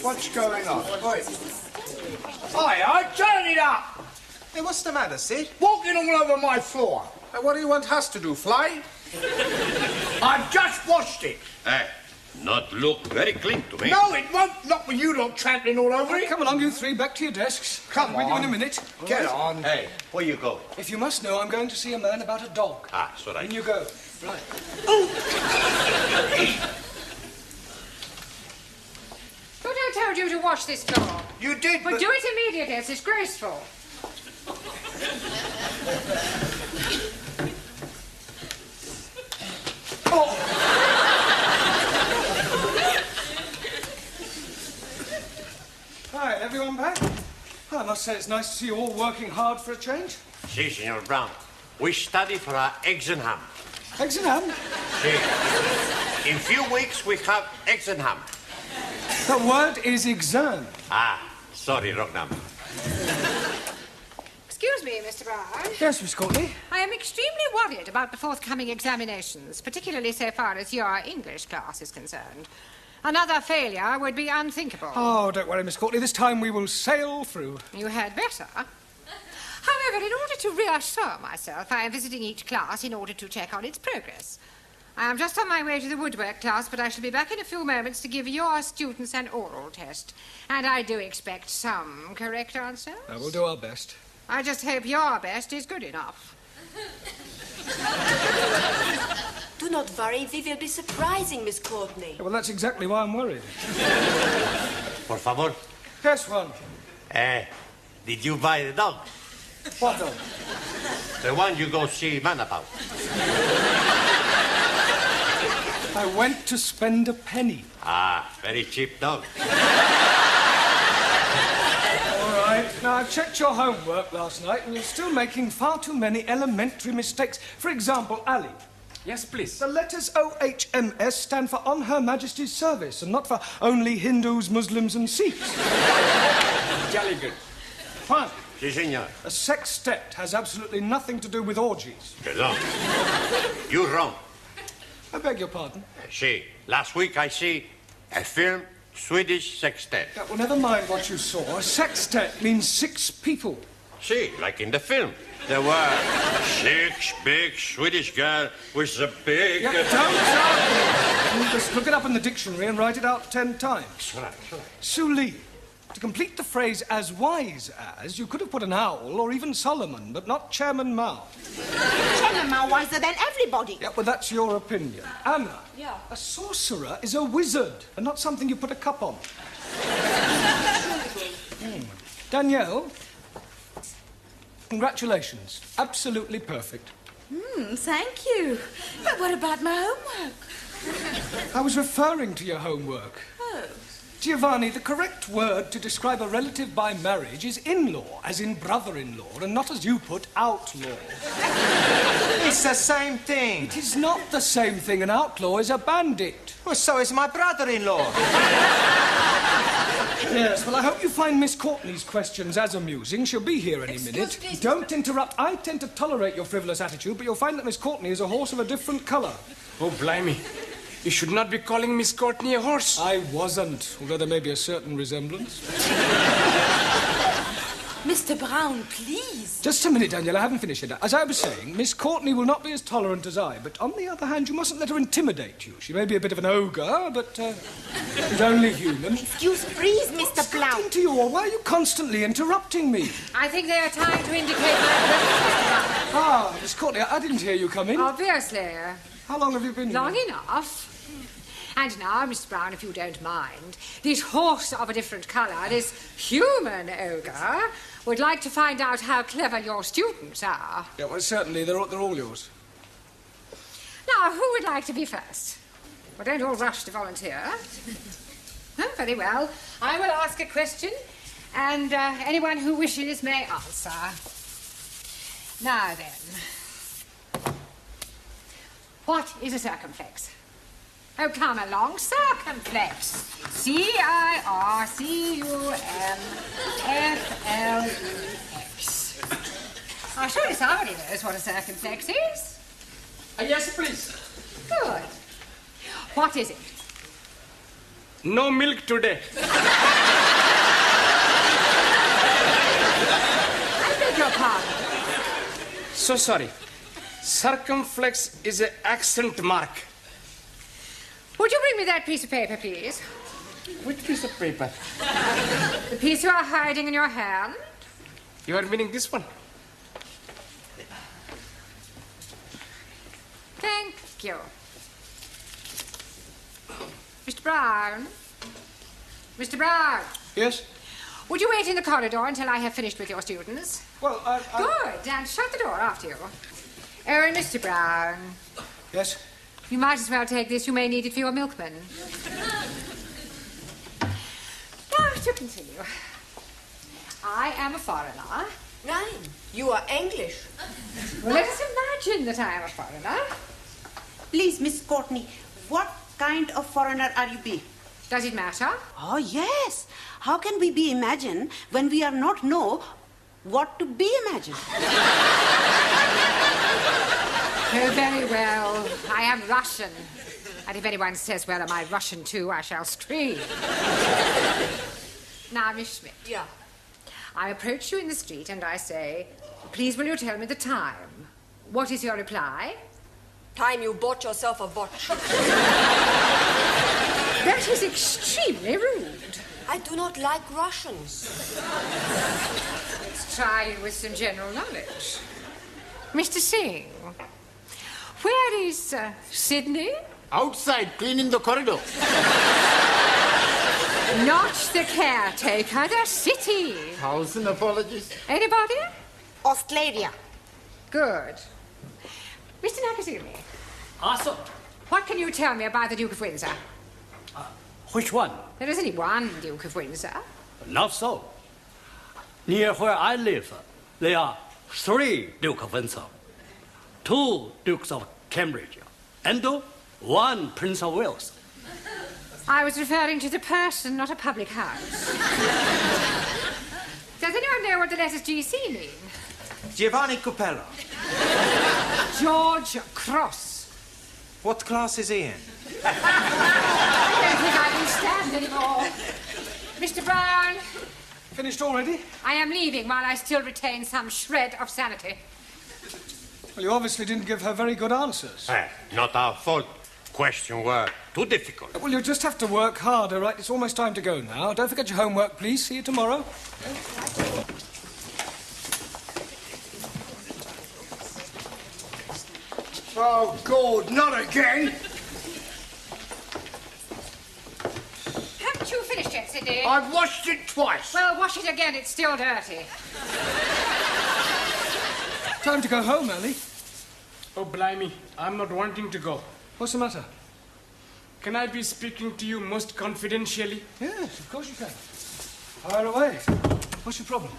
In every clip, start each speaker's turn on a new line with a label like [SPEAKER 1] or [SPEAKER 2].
[SPEAKER 1] What's going on? Hi, turn it up!
[SPEAKER 2] Hey, what's the matter, Sid?
[SPEAKER 1] Walking all over my floor.
[SPEAKER 2] What do you want us to do, fly?
[SPEAKER 1] I've just washed it.
[SPEAKER 3] Hey, not look very clean to me.
[SPEAKER 1] No, it won't. Not with you lot trampling all over it.
[SPEAKER 4] Come along, you three, back to your desks.
[SPEAKER 1] Come
[SPEAKER 4] I'll be with you
[SPEAKER 1] on.
[SPEAKER 4] in a minute.
[SPEAKER 1] Get on.
[SPEAKER 3] Hey, where you go?
[SPEAKER 4] If you must know, I'm going to see a man about a dog.
[SPEAKER 3] Ah, so right.
[SPEAKER 4] In you go. Right.
[SPEAKER 5] But I told you to wash this floor.
[SPEAKER 1] You did,
[SPEAKER 5] But
[SPEAKER 1] but...
[SPEAKER 5] do it immediately. It's disgraceful.
[SPEAKER 4] Hi, everyone back? I must say it's nice to see you all working hard for a change.
[SPEAKER 3] Si, Senor Brown. We study for our eggs and ham.
[SPEAKER 4] Eggs and ham?
[SPEAKER 3] Si. In few weeks, we have eggs and ham.
[SPEAKER 4] The word is exam.
[SPEAKER 3] Ah, sorry, wrong number.
[SPEAKER 5] Excuse me, Mr. Brown.
[SPEAKER 4] Yes, Miss Courtney?
[SPEAKER 5] I am extremely worried about the forthcoming examinations, particularly so far as your English class is concerned. Another failure would be unthinkable.
[SPEAKER 4] Oh, don't worry, Miss Courtney. This time we will sail through.
[SPEAKER 5] You had better. However, in order to reassure myself, I am visiting each class in order to check on its progress. I am just on my way to the woodwork class, but I shall be back in a few moments to give your students an oral test. And I do expect some correct answers.
[SPEAKER 4] We'll do our best.
[SPEAKER 5] I just hope your best is good enough.
[SPEAKER 6] Do not worry, we will be surprising Miss Courtney.
[SPEAKER 4] Well, that's exactly why I'm worried.
[SPEAKER 3] Por favor.
[SPEAKER 4] Yes, one.
[SPEAKER 3] Did you buy the dog?
[SPEAKER 4] What dog?
[SPEAKER 3] The one you go see man about.
[SPEAKER 4] I went to spend a penny.
[SPEAKER 3] Ah, very cheap dog.
[SPEAKER 4] All right. Now, I checked your homework last night, and you're still making far too many elementary mistakes. For example, Ali.
[SPEAKER 7] Yes, please.
[SPEAKER 4] The letters OHMS stand for On Her Majesty's Service, and not for only Hindus, Muslims, and Sikhs.
[SPEAKER 7] Jolly good.
[SPEAKER 4] Fine.
[SPEAKER 3] Si, senor.
[SPEAKER 4] A sextet has absolutely nothing to do with orgies.
[SPEAKER 3] Perdón. You wrong.
[SPEAKER 4] I beg your pardon.
[SPEAKER 3] Si. Last week I see a film, Swedish sextet.
[SPEAKER 4] Yeah, well, never mind what you saw. A sextet means 6 people.
[SPEAKER 3] Si, like in the film. There were 6 big Swedish girls with a big...
[SPEAKER 4] Yeah, don't just look it up in the dictionary and write it out 10 times.
[SPEAKER 3] Sorry.
[SPEAKER 4] Sue Lee. To complete the phrase as wise as, you could have put an owl or even Solomon, but not Chairman Mao.
[SPEAKER 6] Chairman Mao wiser than everybody.
[SPEAKER 4] Yeah, well, that's your opinion. Anna.
[SPEAKER 6] Yeah.
[SPEAKER 4] A sorcerer is a wizard and not something you put a cup on. Danielle. Congratulations. Absolutely perfect.
[SPEAKER 6] Thank you. But what about my homework?
[SPEAKER 4] I was referring to your homework.
[SPEAKER 6] Oh.
[SPEAKER 4] Giovanni, the correct word to describe a relative by marriage is in-law, as in brother-in-law, and not as you put outlaw.
[SPEAKER 2] It's the same thing.
[SPEAKER 4] It is not the same thing. An outlaw is a bandit.
[SPEAKER 2] Well, so is my brother-in-law.
[SPEAKER 4] Yes, well, I hope you find Miss Courtney's questions as amusing. She'll be here any minute.
[SPEAKER 6] me.
[SPEAKER 4] Don't interrupt. I tend to tolerate your frivolous attitude, but you'll find that Miss Courtney is a horse of a different colour.
[SPEAKER 7] Oh, blimey. You should not be calling Miss Courtney a horse.
[SPEAKER 4] I wasn't, although there may be a certain resemblance.
[SPEAKER 6] Mr. Brown, please.
[SPEAKER 4] Just a minute, Daniel, I haven't finished yet. As I was saying, Miss Courtney will not be as tolerant as I, but on the other hand, you mustn't let her intimidate you. She may be a bit of an ogre, but she's only human.
[SPEAKER 6] Excuse, please, Mr. Brown.
[SPEAKER 4] What's to you, or why are you constantly interrupting me?
[SPEAKER 5] I think they are trying to indicate my presence.
[SPEAKER 4] Ah, Miss Courtney, I didn't hear you come in.
[SPEAKER 5] Obviously.
[SPEAKER 4] How long have you been
[SPEAKER 5] Long
[SPEAKER 4] here?
[SPEAKER 5] enough. And now, Mr. Brown, if you don't mind, this horse of a different colour, this human ogre, would like to find out how clever your students are.
[SPEAKER 4] Yeah, well, certainly, they're all yours.
[SPEAKER 5] Now, who would like to be first? Well, don't all rush to volunteer. Oh, very well. I will ask a question, and anyone who wishes may answer. Now then, what is a circumflex? Oh, come along, circumflex. C-I-R-C-U-M-F-L-E-X. I'm sure somebody knows what a circumflex is.
[SPEAKER 7] Yes, please.
[SPEAKER 5] Good. What is it?
[SPEAKER 7] No milk today.
[SPEAKER 5] I beg your pardon.
[SPEAKER 7] So sorry. Circumflex is an accent mark.
[SPEAKER 5] Would you bring me that piece of paper, please?
[SPEAKER 7] Which piece of paper?
[SPEAKER 5] The piece you are hiding in your hand?
[SPEAKER 7] You are meaning this one?
[SPEAKER 5] Thank you. Mr. Brown? Mr. Brown?
[SPEAKER 4] Yes?
[SPEAKER 5] Would you wait in the corridor until I have finished with your students?
[SPEAKER 4] Well,
[SPEAKER 5] Good, and shut the door after you. Oh, and Mr. Brown,
[SPEAKER 4] Yes?
[SPEAKER 5] you might as well take this. You may need it for your milkman. Now, to continue. I am a foreigner.
[SPEAKER 6] Nein, you are English.
[SPEAKER 5] Well, let us imagine that I am a foreigner.
[SPEAKER 8] Please, Miss Courtney, what kind of foreigner are you be?
[SPEAKER 5] Does it matter?
[SPEAKER 8] Oh, yes. How can we be imagine when we are not know what to be imagined?
[SPEAKER 5] Oh, very well. I am Russian. And if anyone says, well, am I Russian too, I shall scream. Now, Miss Schmidt.
[SPEAKER 6] Yeah.
[SPEAKER 5] I approach you in the street and I say, please will you tell me the time? What is your reply?
[SPEAKER 6] Time you bought yourself a watch.
[SPEAKER 5] That is extremely rude.
[SPEAKER 6] I do not like Russians.
[SPEAKER 5] Let's try you with some general knowledge. Mr. Singh, where is Sydney?
[SPEAKER 1] Outside, cleaning the corridor.
[SPEAKER 5] Not the caretaker, the city.
[SPEAKER 1] 1,000 apologies.
[SPEAKER 5] Anybody?
[SPEAKER 8] Australia.
[SPEAKER 5] Good. Mr. Nakazumi,
[SPEAKER 9] Also,
[SPEAKER 5] what can you tell me about the Duke of Windsor?
[SPEAKER 9] which one?
[SPEAKER 5] There is only one Duke of Windsor.
[SPEAKER 9] Not so. Near where I live, there are 3 Duke of Windsor, 2 Dukes of Cambridge, and 1 Prince of Wales.
[SPEAKER 5] I was referring to the person, not a public house. Does anyone know what the letters GC mean?
[SPEAKER 2] Giovanni Cupello.
[SPEAKER 5] George Cross.
[SPEAKER 2] What class is he in?
[SPEAKER 5] I don't think I can stand anymore. Mr. Brown,
[SPEAKER 4] Finished already?
[SPEAKER 5] I am leaving while I still retain some shred of sanity.
[SPEAKER 4] Well, you obviously didn't give her very good answers.
[SPEAKER 3] Not our fault. Questions were too difficult.
[SPEAKER 4] Well, you just have to work harder, right? It's almost time to go now. Don't forget your homework, please. See you tomorrow.
[SPEAKER 1] Oh, God, not again.
[SPEAKER 5] Haven't you finished yet, Sidney?
[SPEAKER 1] I've washed it twice.
[SPEAKER 5] Well, wash it again. It's still dirty.
[SPEAKER 4] Time to go home, Ellie.
[SPEAKER 7] Oh, blimey, I'm not wanting to go.
[SPEAKER 4] What's the matter?
[SPEAKER 7] Can I be speaking to you most confidentially?
[SPEAKER 4] Yes, of course you can. Fire away. What's your problem?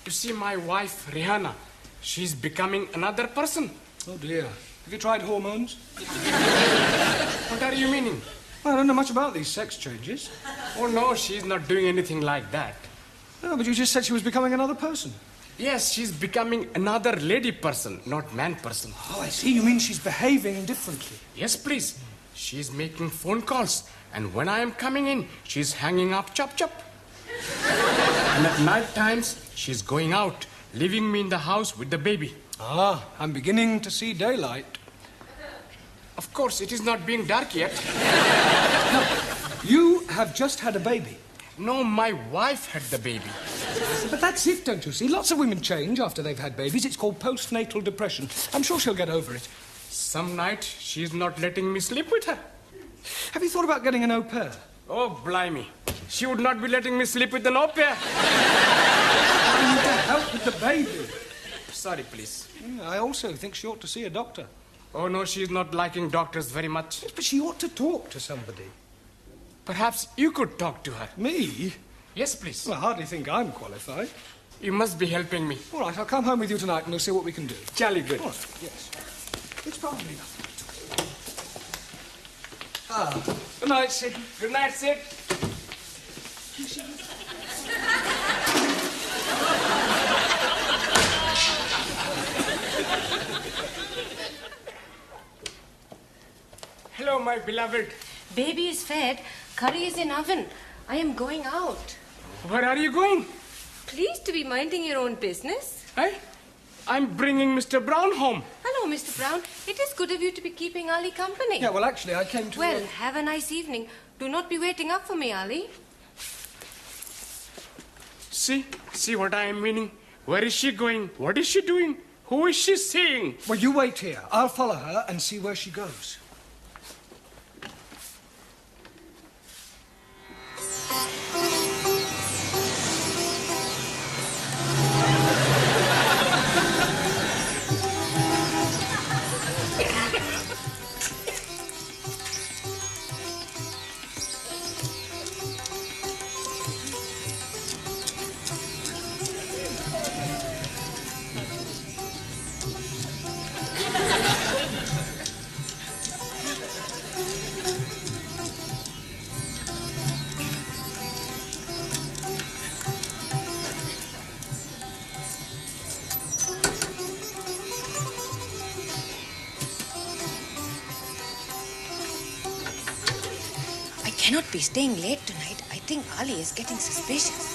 [SPEAKER 7] You see, my wife, Rihanna, she's becoming another person.
[SPEAKER 4] Oh, dear. Have you tried hormones?
[SPEAKER 7] What are you meaning?
[SPEAKER 4] Well, I don't know much about these sex changes.
[SPEAKER 7] Oh, no, she's not doing anything like that.
[SPEAKER 4] No, but you just said she was becoming another person.
[SPEAKER 7] Yes, she's becoming another lady person, not man person.
[SPEAKER 4] Oh, I see. You mean she's behaving differently.
[SPEAKER 7] Yes, please. She's making phone calls, and when I am coming in, she's hanging up chop chop. And at night times, she's going out, leaving me in the house with the baby.
[SPEAKER 4] Ah, I'm beginning to see daylight.
[SPEAKER 7] Of course, it is not being dark yet.
[SPEAKER 4] You have just had a baby.
[SPEAKER 7] No, my wife had the baby.
[SPEAKER 4] But that's it, don't you see? Lots of women change after they've had babies. It's called postnatal depression. I'm sure she'll get over it.
[SPEAKER 7] Some night, she's not letting me sleep with her.
[SPEAKER 4] Have you thought about getting an au pair?
[SPEAKER 7] Oh, blimey. She would not be letting me sleep with an au pair.
[SPEAKER 4] I need to help with the baby.
[SPEAKER 7] Sorry, please.
[SPEAKER 4] Yeah, I also think she ought to see a doctor.
[SPEAKER 7] Oh, no, she's not liking doctors very much.
[SPEAKER 4] Yes, but she ought to talk to somebody.
[SPEAKER 7] Perhaps you could talk to her.
[SPEAKER 4] Me?
[SPEAKER 7] Yes, please.
[SPEAKER 4] Well, I hardly think I'm qualified.
[SPEAKER 7] You must be helping me.
[SPEAKER 4] All right, I'll come home with you tonight and we'll see what we can do.
[SPEAKER 7] Jolly good.
[SPEAKER 4] All right, yes. It's probably nothing. Ah, good night, Sid.
[SPEAKER 7] Good night, Sid. Hello, my beloved.
[SPEAKER 6] Baby is fed. Curry is in oven. I am going out.
[SPEAKER 7] Where are you going?
[SPEAKER 6] Please to be minding your own business.
[SPEAKER 7] I'm bringing Mr. Brown home.
[SPEAKER 6] Hello, Mr. Brown. It is good of you to be keeping Ali company.
[SPEAKER 4] Yeah, well, actually, I came to...
[SPEAKER 6] Well, have a nice evening. Do not be waiting up for me, Ali.
[SPEAKER 7] See what I am meaning? Where is she going? What is she doing? Who is she seeing?
[SPEAKER 4] Well, you wait here. I'll follow her and see where she goes.
[SPEAKER 6] I cannot be staying late tonight. I think Ali is getting suspicious.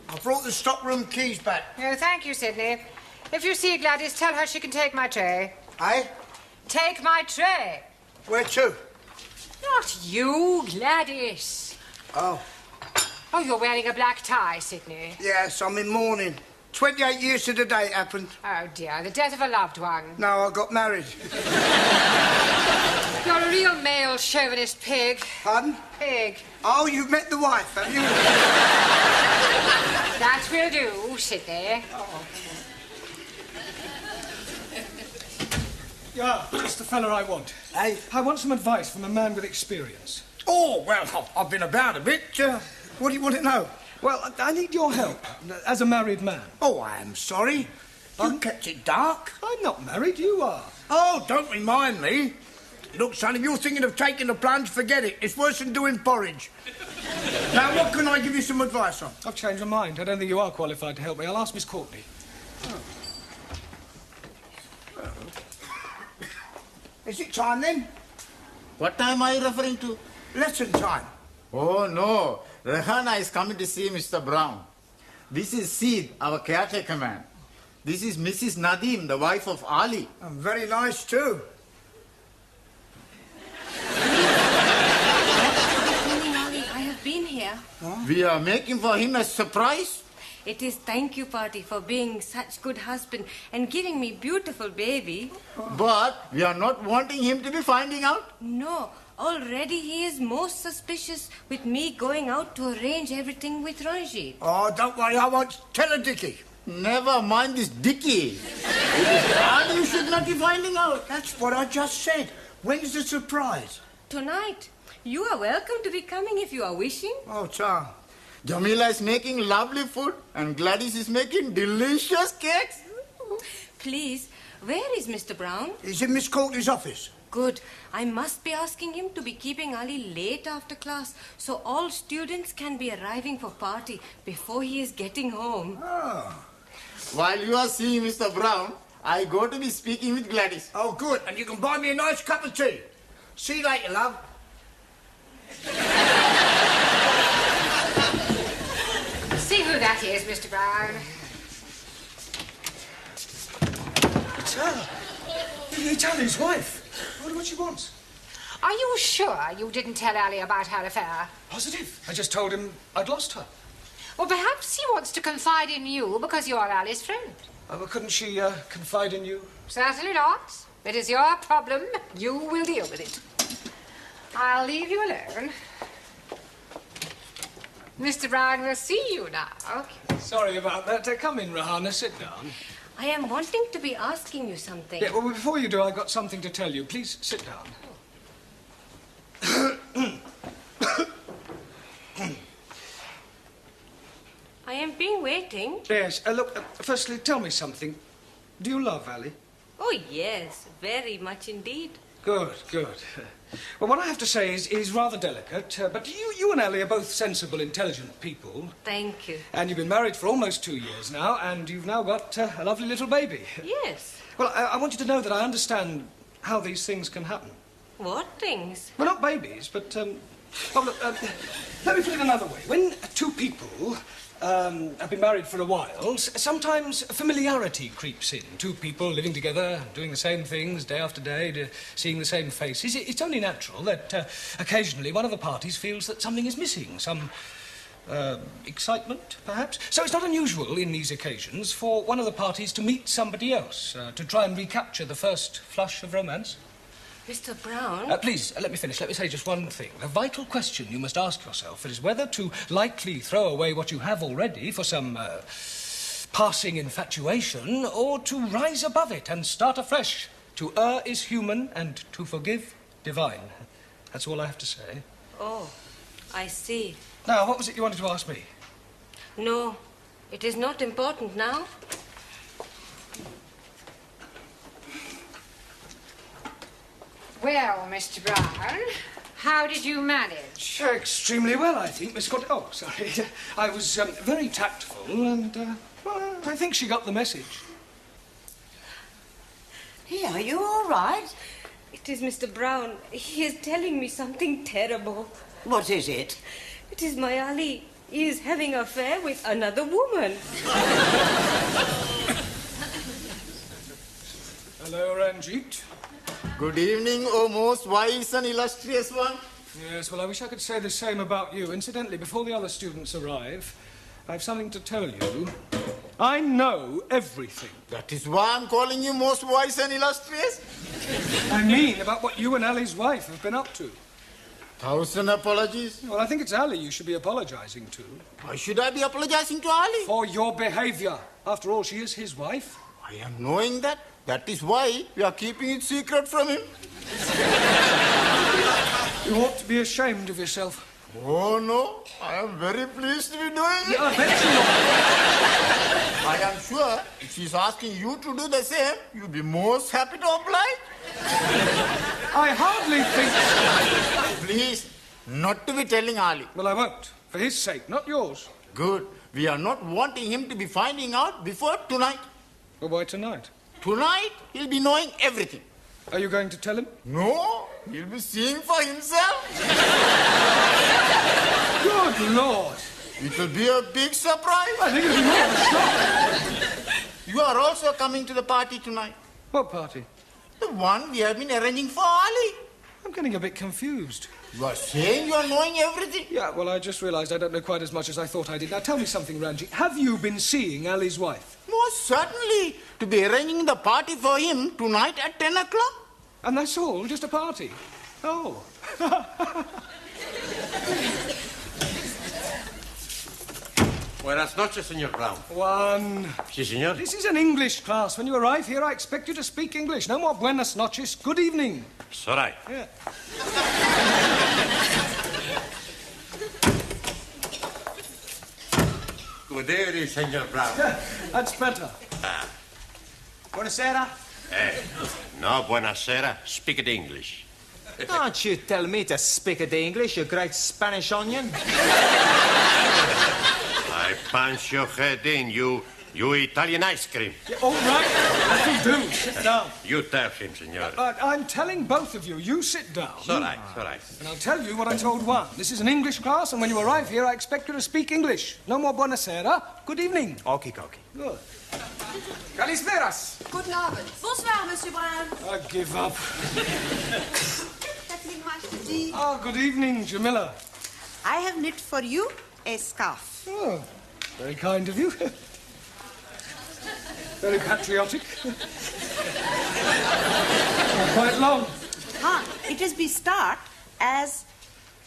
[SPEAKER 1] I brought the stockroom keys back.
[SPEAKER 5] Oh, thank you, Sidney. If you see Gladys, tell her she can take my tray.
[SPEAKER 1] Eh?
[SPEAKER 5] Take my tray.
[SPEAKER 1] Where to?
[SPEAKER 5] Not you, Gladys.
[SPEAKER 1] Oh,
[SPEAKER 5] Oh, you're wearing a black tie, Sidney.
[SPEAKER 1] yes, I'm in mourning. 28 years to the day it happened.
[SPEAKER 5] Oh, dear, the death of a loved one.
[SPEAKER 1] No, I got married.
[SPEAKER 5] You're a real male chauvinist pig.
[SPEAKER 1] Pardon?
[SPEAKER 5] Pig.
[SPEAKER 1] Oh, you've met the wife, have you?
[SPEAKER 5] That will do, Sidney.
[SPEAKER 4] Yeah, it's the fella I want.
[SPEAKER 1] Eh?
[SPEAKER 4] I want some advice from a man with experience.
[SPEAKER 1] Oh, well, I've been about a bit. What do you want to know?
[SPEAKER 4] Well, I need your help as a married man.
[SPEAKER 1] Oh, I am sorry. You kept it dark.
[SPEAKER 4] I'm not married, you are.
[SPEAKER 1] Oh, don't remind me. Look, son, if you're thinking of taking the plunge, forget it. It's worse than doing porridge. Now, what can I give you some advice on?
[SPEAKER 4] I've changed my mind. I don't think you are qualified to help me. I'll ask Miss Courtney.
[SPEAKER 1] Is it time, then?
[SPEAKER 10] What time are you referring to?
[SPEAKER 1] Lesson time.
[SPEAKER 10] Oh, no. Rehana is coming to see Mr. Brown. This is Sid, our caretaker man. This is Mrs. Nadim, the wife of Ali.
[SPEAKER 1] And very nice, too.
[SPEAKER 6] Ali, I have been here.
[SPEAKER 10] We are making for him a surprise.
[SPEAKER 6] It is thank you party for being such good husband and giving me beautiful baby.
[SPEAKER 10] But we are not wanting him to be finding out.
[SPEAKER 6] No, already he is most suspicious with me going out to arrange everything with Ranjit.
[SPEAKER 1] Oh, don't worry, I won't tell a Dickie.
[SPEAKER 10] Never mind this Dickie. And you should not be finding out.
[SPEAKER 1] That's what I just said. When's the surprise?
[SPEAKER 6] Tonight. You are welcome to be coming if you are wishing.
[SPEAKER 1] Oh, Tom.
[SPEAKER 10] Jamila is making lovely food and Gladys is making delicious cakes.
[SPEAKER 6] Please, where is Mr. Brown?
[SPEAKER 1] He's in Miss Courtney's office.
[SPEAKER 6] Good. I must be asking him to be keeping Ali late after class so all students can be arriving for party before he is getting home.
[SPEAKER 1] Oh.
[SPEAKER 10] While you are seeing Mr. Brown, I go to be speaking with Gladys.
[SPEAKER 1] Oh, good. And you can buy me a nice cup of tea. See you later, love.
[SPEAKER 5] See who that is, Mr. Brown.
[SPEAKER 4] It's her. It's Ali's wife. I wonder what she wants.
[SPEAKER 5] Are you sure you didn't tell Ali about her affair?
[SPEAKER 4] Positive. I just told him I'd lost her.
[SPEAKER 5] Well, perhaps he wants to confide in you because you're Ali's friend.
[SPEAKER 4] Well, couldn't she confide in you?
[SPEAKER 5] Certainly not. It is your problem. You will deal with it. I'll leave you alone. Mr. Brown will see you now.
[SPEAKER 4] Sorry about that. Come in, Rahana. Sit down.
[SPEAKER 6] I am wanting to be asking you something.
[SPEAKER 4] Yeah, well, before you do, I've got something to tell you. Please sit down.
[SPEAKER 6] I am been waiting.
[SPEAKER 4] Yes. Look, firstly, tell me something. Do you love Ali?
[SPEAKER 6] Oh, yes, very much indeed.
[SPEAKER 4] Good, good. Well, what I have to say is rather delicate, but you and Ali are both sensible, intelligent people.
[SPEAKER 6] Thank you.
[SPEAKER 4] And you've been married for almost 2 years now, and you've now got a lovely little baby.
[SPEAKER 6] Yes.
[SPEAKER 4] Well, I want you to know that I understand how these things can happen.
[SPEAKER 6] What things?
[SPEAKER 4] Well, not babies, but, oh, look, let me put it another way. When two people have been married for a while, sometimes familiarity creeps in. Two people living together, doing the same things day after day, seeing the same faces. It's only natural that occasionally one of the parties feels that something is missing, some excitement, perhaps. So it's not unusual in these occasions for one of the parties to meet somebody else, to try and recapture the first flush of romance.
[SPEAKER 6] Mr. Brown?
[SPEAKER 4] Please, let me finish. Let me say just one thing. The vital question you must ask yourself is whether to lightly throw away what you have already for some passing infatuation, or to rise above it and start afresh. To err is human, and to forgive, divine. That's all I have to say.
[SPEAKER 6] Oh, I see.
[SPEAKER 4] Now, what was it you wanted to ask me?
[SPEAKER 6] No, it is not important now.
[SPEAKER 5] Well, Mr. Brown, how did you manage?
[SPEAKER 4] Extremely well, I think, Miss Scott. Oh, sorry. I was very tactful, and, well, I think she got the message.
[SPEAKER 8] Hey, are you all right?
[SPEAKER 6] It is Mr. Brown. He is telling me something terrible.
[SPEAKER 8] What is it?
[SPEAKER 6] It is my Ali. He is having an affair with another woman.
[SPEAKER 4] Hello, Ranjit.
[SPEAKER 10] Good evening, O most wise and illustrious one.
[SPEAKER 4] Yes, well, I wish I could say the same about you. Incidentally, before the other students arrive, I have something to tell you. I know everything.
[SPEAKER 10] That is why I'm calling you most wise and illustrious.
[SPEAKER 4] I mean about what you and Ali's wife have been up to.
[SPEAKER 10] 1,000 apologies.
[SPEAKER 4] Well, I think it's Ali you should be apologising to.
[SPEAKER 10] Why should I be apologizing to Ali?
[SPEAKER 4] For your behaviour. After all, she is his wife.
[SPEAKER 10] I am knowing that. That is why we are keeping it secret from him.
[SPEAKER 4] You ought to be ashamed of yourself.
[SPEAKER 10] Oh, no. I am very pleased to be doing it.
[SPEAKER 4] Yeah, I bet you are.
[SPEAKER 10] I am sure if she's asking you to do the same, you'll be most happy to oblige.
[SPEAKER 4] I hardly think so.
[SPEAKER 10] Please, not to be telling Ali.
[SPEAKER 4] Well, I won't. For his sake, not yours.
[SPEAKER 10] Good. We are not wanting him to be finding out before tonight.
[SPEAKER 4] Well, why tonight?
[SPEAKER 10] Tonight, he'll be knowing everything.
[SPEAKER 4] Are you going to tell him?
[SPEAKER 10] No, he'll be seeing for himself.
[SPEAKER 4] Good Lord.
[SPEAKER 10] It'll be a big surprise.
[SPEAKER 4] I think it'll be more of a shock.
[SPEAKER 10] You are also coming to the party tonight.
[SPEAKER 4] What party?
[SPEAKER 10] The one we have been arranging for Ali.
[SPEAKER 4] I'm getting a bit confused.
[SPEAKER 10] You are saying you are knowing everything?
[SPEAKER 4] Yeah, well, I just realised I don't know quite as much as I thought I did. Now, tell me something, Ranjit. Have you been seeing Ali's wife?
[SPEAKER 10] Most certainly. To be arranging the party for him tonight at 10 o'clock.
[SPEAKER 4] And that's all? Just a party? Oh.
[SPEAKER 3] Buenas noches, Señor Brown.
[SPEAKER 4] One.
[SPEAKER 3] Sí, señor.
[SPEAKER 4] This is an English class. When you arrive here, I expect you to speak English. No more buenas noches. Good evening.
[SPEAKER 3] It's all right.
[SPEAKER 4] Yeah.
[SPEAKER 3] Good evening, Señor Brown.
[SPEAKER 4] That's better.
[SPEAKER 2] Buonasera.
[SPEAKER 3] No, buenasera. Speak it English.
[SPEAKER 2] Don't you tell me to speak it English, you great Spanish onion.
[SPEAKER 3] I punch your head in, you You Italian ice cream.
[SPEAKER 4] Yeah, all right, that'll do. Sit down.
[SPEAKER 3] You tell him, senor.
[SPEAKER 4] I'm telling both of you, you sit down.
[SPEAKER 3] It's all right, it's all right.
[SPEAKER 4] And I'll tell you what I told one. This is an English class, and when you arrive here, I expect you to speak English. No more buonasera. Good evening.
[SPEAKER 2] Okie dokie.
[SPEAKER 4] Good.
[SPEAKER 11] Kalisperas.
[SPEAKER 6] Guten Abend. Bonsoir, Monsieur Brown.
[SPEAKER 4] I give up.
[SPEAKER 8] Evening, Master G.
[SPEAKER 4] Oh, good evening, Jamila.
[SPEAKER 8] I have knit for you a scarf.
[SPEAKER 4] Oh, very kind of you. Very patriotic. Quite long.
[SPEAKER 8] It is be start as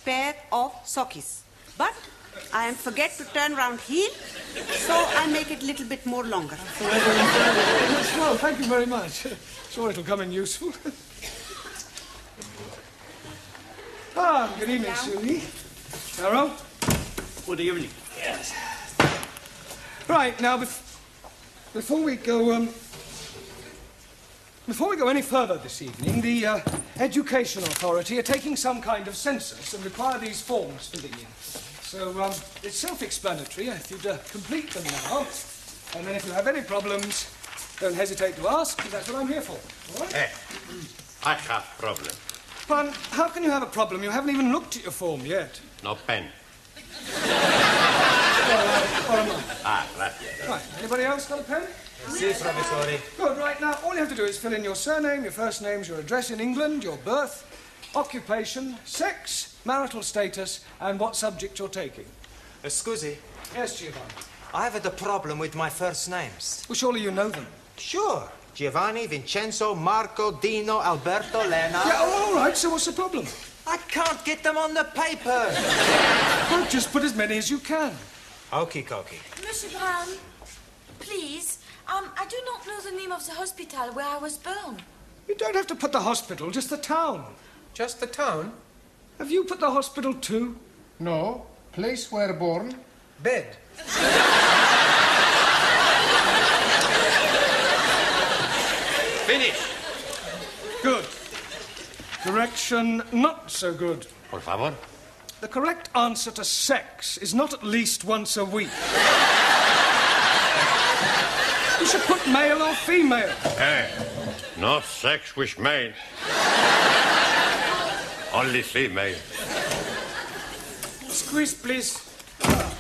[SPEAKER 8] pair of sockies. But I am forget to turn round heel, so I make it little bit more longer.
[SPEAKER 4] Well, thank you very much. Sure it'll come in useful. Good evening, Susie. Harold?
[SPEAKER 9] Good evening.
[SPEAKER 4] Yes. Right, now, before we go any further this evening, the Education Authority are taking some kind of census and require these forms filling in. So, it's self-explanatory. If you'd complete them now, and then if you have any problems, don't hesitate to ask, because that's what I'm here for. All right?
[SPEAKER 3] Hey, I have problem.
[SPEAKER 4] But how can you have a problem? You haven't even looked at your form yet.
[SPEAKER 3] No pen.
[SPEAKER 4] What am I?
[SPEAKER 3] Right.
[SPEAKER 4] Right, anybody else got a pen?
[SPEAKER 2] Si, professore.
[SPEAKER 4] Good, right, now, all you have to do is fill in your surname, your first names, your address in England, your birth, occupation, sex, marital status, and what subject you're taking.
[SPEAKER 2] Scusi,
[SPEAKER 4] Yes, Giovanni.
[SPEAKER 2] I have a problem with my first names.
[SPEAKER 4] Well, surely you know them.
[SPEAKER 2] Sure. Giovanni, Vincenzo, Marco, Dino, Alberto, Lena.
[SPEAKER 4] Yeah, all right, so what's the problem?
[SPEAKER 2] I can't get them on the paper.
[SPEAKER 4] Well, just put as many as you can.
[SPEAKER 2] Okie dokie.
[SPEAKER 12] Monsieur Brown, please, I do not know the name of the hospital where I was born.
[SPEAKER 4] You don't have to put the hospital, just the town.
[SPEAKER 11] Just the town?
[SPEAKER 4] Have you put the hospital too?
[SPEAKER 11] No. Place where born?
[SPEAKER 4] Bed.
[SPEAKER 3] Finish.
[SPEAKER 4] Good. Correction, not so good.
[SPEAKER 3] Por favor.
[SPEAKER 4] The correct answer to sex is not at least once a week. You should put male or female.
[SPEAKER 3] Hey, no sex with male. Only female.
[SPEAKER 11] Squeeze, please.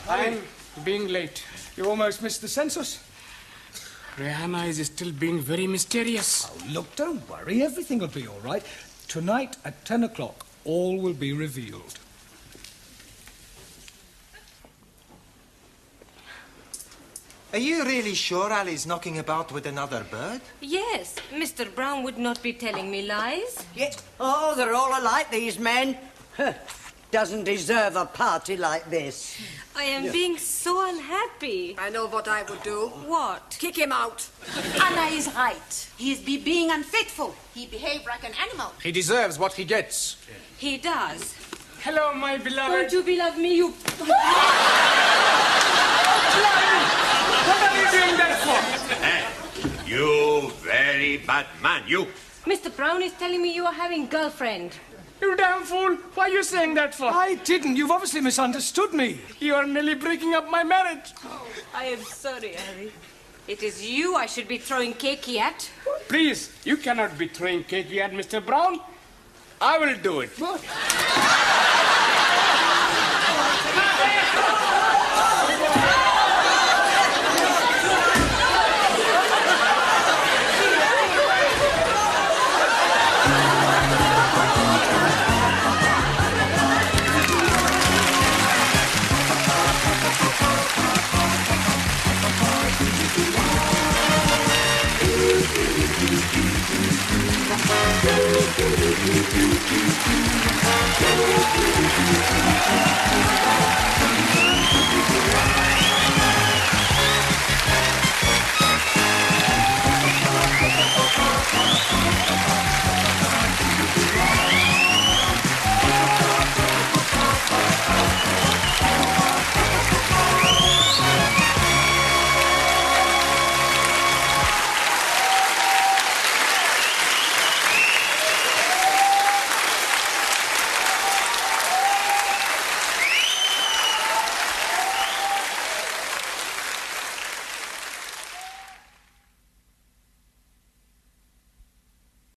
[SPEAKER 11] I'm being late.
[SPEAKER 4] You almost missed the census.
[SPEAKER 7] Rihanna is still being very mysterious.
[SPEAKER 4] Oh, look, don't worry. Everything will be all right. Tonight at 10 o'clock, all will be revealed.
[SPEAKER 2] Are you really sure Ali's knocking about with another bird?
[SPEAKER 6] Yes, Mr. Brown would not be telling me lies.
[SPEAKER 13] Yes. Oh, they're all alike, these men. Doesn't deserve a party like this.
[SPEAKER 6] I am being so unhappy.
[SPEAKER 13] I know what I would do.
[SPEAKER 6] What?
[SPEAKER 13] Kick him out. Anna is right.
[SPEAKER 8] He is being unfaithful. He behaved like an animal.
[SPEAKER 11] He deserves what he gets.
[SPEAKER 6] He does.
[SPEAKER 11] Hello, my beloved.
[SPEAKER 6] Don't you beloved me, you...
[SPEAKER 11] What are you doing that for?
[SPEAKER 3] Hey, you very bad man, you.
[SPEAKER 6] Mr. Brown is telling me you are having girlfriend.
[SPEAKER 7] You damn fool! Why are you saying that for?
[SPEAKER 4] I didn't. You've obviously misunderstood me.
[SPEAKER 7] You are nearly breaking up my marriage.
[SPEAKER 6] Oh, I am sorry, Harry. It is you I should be throwing cakey at.
[SPEAKER 7] Please, you cannot be throwing cakey at Mr. Brown. I will do it.
[SPEAKER 14] Thank you.